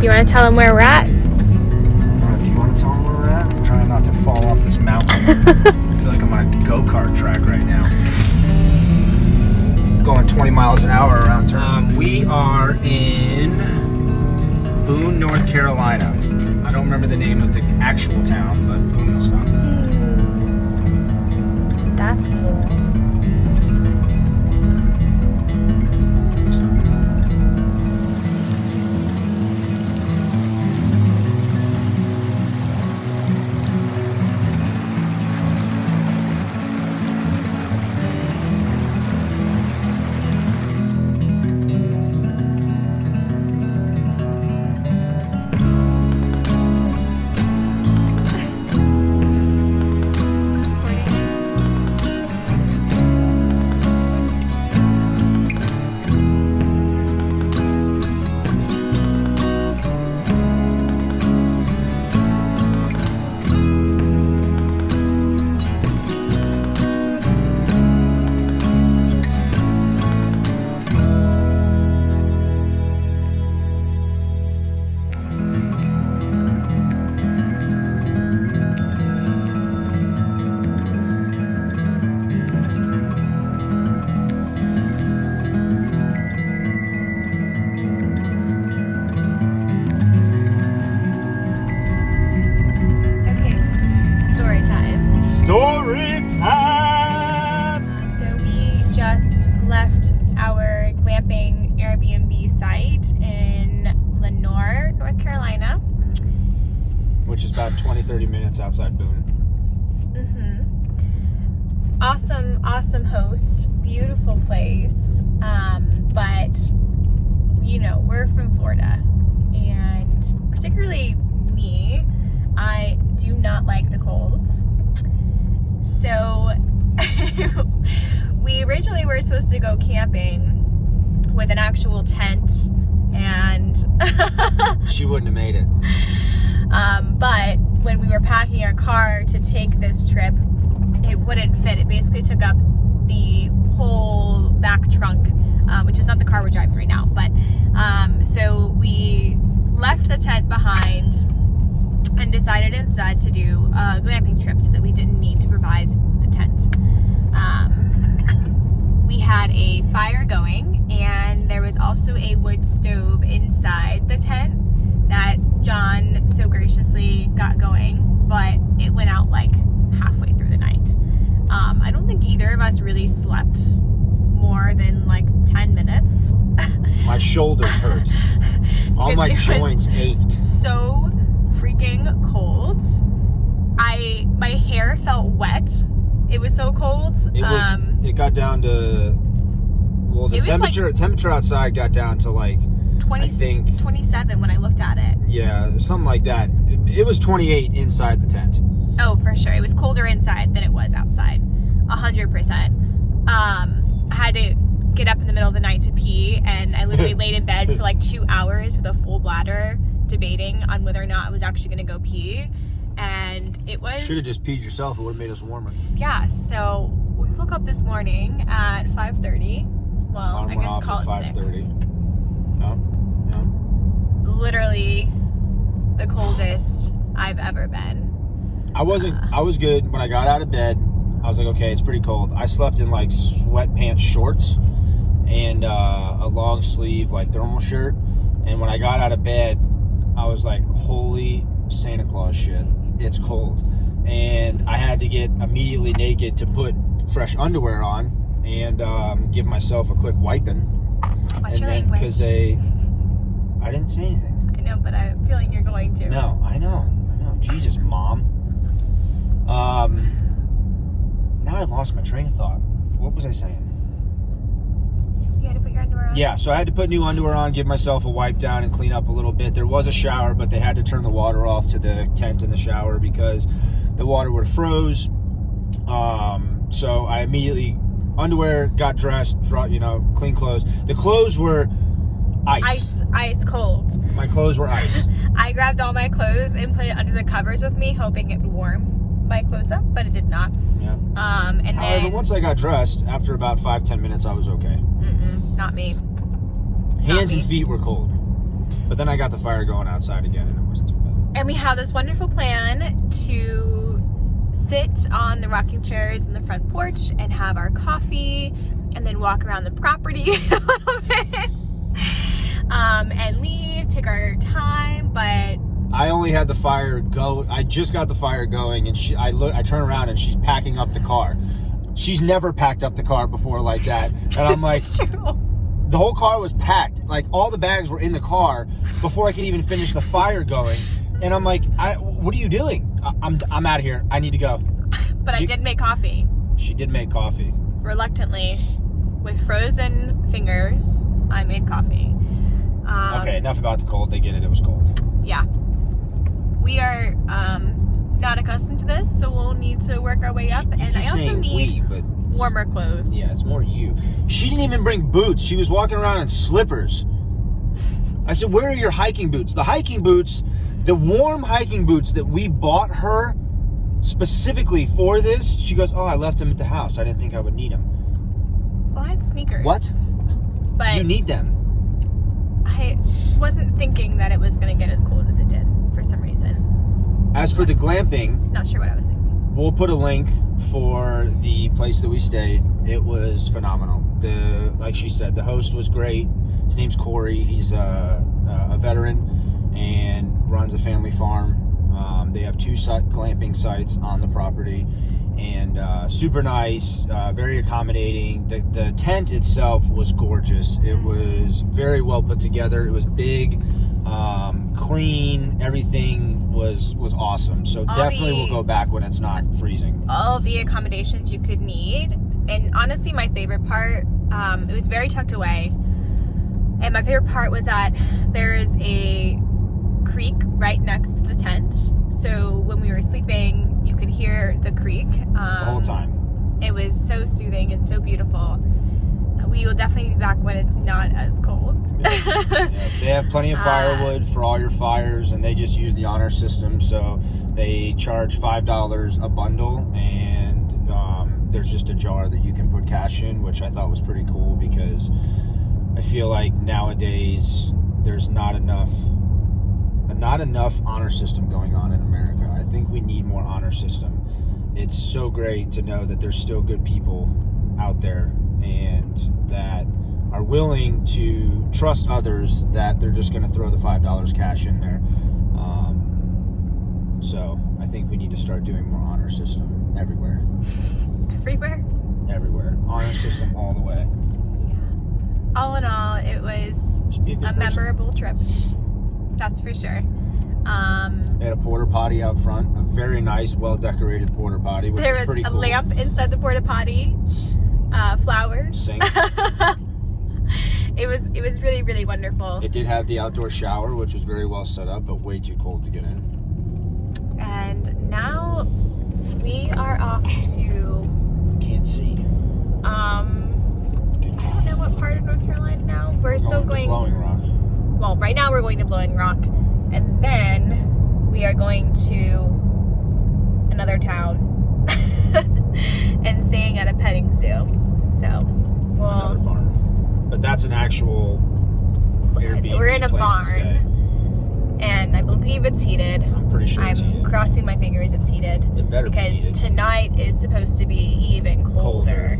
Do you want to tell them where we're at? Do you want to tell them where we're at? I'm trying not to fall off this mountain. I feel like I'm on a go-kart track right now. Going 20 miles an hour around turn. We are in Boone, North Carolina. I don't remember the name of the actual town, but Boone is fun. That's cool. Story time! So we just left our glamping Airbnb site in Lenoir, North Carolina. Which is about 20-30 minutes outside Boone. Awesome host. Beautiful place. But, you know, we're from Florida. And particularly me, I do not like the cold. So we originally were supposed to go camping with an actual tent, and She wouldn't have made it. but when we were packing our car to take this trip, it wouldn't fit. It basically took up the whole back trunk, which is not the car we're driving right now. But so we left the tent behind and decided instead to do a glamping trip so that we didn't need to provide the tent. We had a fire going, and there was also a wood stove inside the tent that John so graciously got going, but it went out like halfway through the night. I don't think either of us really slept more than like 10 minutes. My shoulders hurt. All my joints ached. So freaking cold. My hair felt wet. It was so cold. It got down to, well, the temperature outside got down to like 20, I think 27 when I looked at it. Yeah, something like that. It was 28 inside the tent. Oh, for sure. It was colder inside than it was outside. 100%. I had to get up in the middle of the night to pee, and I literally laid in bed for like 2 hours with a full bladder, debating on whether or not I was actually going to go pee. And it was... Should have just peed yourself. It would have made us warmer. Yeah, so we woke up this morning at 5:30. Well, I guess call it 6. No. Literally the coldest I've ever been. I was good when I got out of bed. I was like, okay, it's pretty cold. I slept in like sweatpants shorts and a long sleeve like thermal shirt. And when I got out of bed, I was like, holy Santa Claus shit, it's cold. And I had to get immediately naked to put fresh underwear on and give myself a quick wiping. What's your language? Because I didn't say anything. I know, but I'm feeling you're going to. No, I know. Jesus, Mom. Now I lost my train of thought. What was I saying? You had to put your underwear on? Yeah, so I had to put new underwear on, give myself a wipe down, and clean up a little bit. There was a shower, but they had to turn the water off to the tent in the shower because the water would have froze. So I immediately, underwear, got dressed, clean clothes. The clothes were ice cold. My clothes were ice. I grabbed all my clothes and put it under the covers with me, hoping it would warm my clothes up, but it did not. Yeah. And However, then once I got dressed, after about 5-10 minutes, I was okay. not me. Hands and feet were cold. But then I got the fire going outside again, and it wasn't too bad. And we have this wonderful plan to sit on the rocking chairs in the front porch and have our coffee and then walk around the property a little bit and leave, take our time. But I only had the fire go. I just got the fire going, and I turn around and she's packing up the car. She's never packed up the car before like that. And I'm like, the whole car was packed. Like, all the bags were in the car before I could even finish the fire going. And I'm like, what are you doing? I'm out of here. I need to go. But I did make coffee. She did make coffee. Reluctantly, with frozen fingers, I made coffee. Okay, enough about the cold. They get it. It was cold. Yeah. We are not accustomed to this, so we'll need to work our way up. And I also need warmer clothes. Yeah, it's more you. She didn't even bring boots. She was walking around in slippers. I said, where are your hiking boots? The hiking boots, the warm hiking boots that we bought her specifically for this, she goes, oh, I left them at the house. I didn't think I would need them. Well, I had sneakers. What? But you need them. I wasn't thinking that it was going to get as cold as it did for some reason. As for the glamping, not sure what I was thinking. We'll put a link for the place that we stayed. It was phenomenal. Like she said, the host was great. His name's Corey. He's a veteran and runs a family farm. They have 2 glamping sites on the property, and super nice, very accommodating. The tent itself was gorgeous. It was very well put together. It was big, clean. Everything was awesome. So definitely we'll go back when it's not freezing. All the accommodations you could need. And honestly, my favorite part, it was very tucked away. And my favorite part was that there is a creek right next to the tent. So when we were sleeping, you could hear the creek. The whole time. It was so soothing and so beautiful. We will definitely be back when it's not as cold. Yeah. They have plenty of firewood for all your fires, and they just use the honor system. So they charge $5 a bundle, and there's just a jar that you can put cash in, which I thought was pretty cool, because I feel like nowadays there's not enough honor system going on in America. I think we need more honor system. It's so great to know that there's still good people out there, and that are willing to trust others, that they're just going to throw the $5 cash in there. So I think we need to start doing more honor system everywhere. Everywhere. Honor system all the way. Yeah. All in all, it was a memorable trip. That's for sure. They had a porta potty out front, a very nice, well-decorated porta potty, which was pretty cool. There was a lamp inside the porta potty, flowers. Sink. It was really, really wonderful. It did have the outdoor shower, which was very well set up, but way too cold to get in. And now we are off to... Can't see. I don't know what part of North Carolina now. We're still going... to Blowing Rock. Well, right now we're going to Blowing Rock, and then we are going to another town and staying at a petting zoo. So we'll... Another farm. But that's an actual Airbnb. We're in a place barn, to stay. and I believe it's heated. I'm pretty sure it's heated. I'm crossing my fingers it's heated. It better be because heated. Tonight is supposed to be even colder.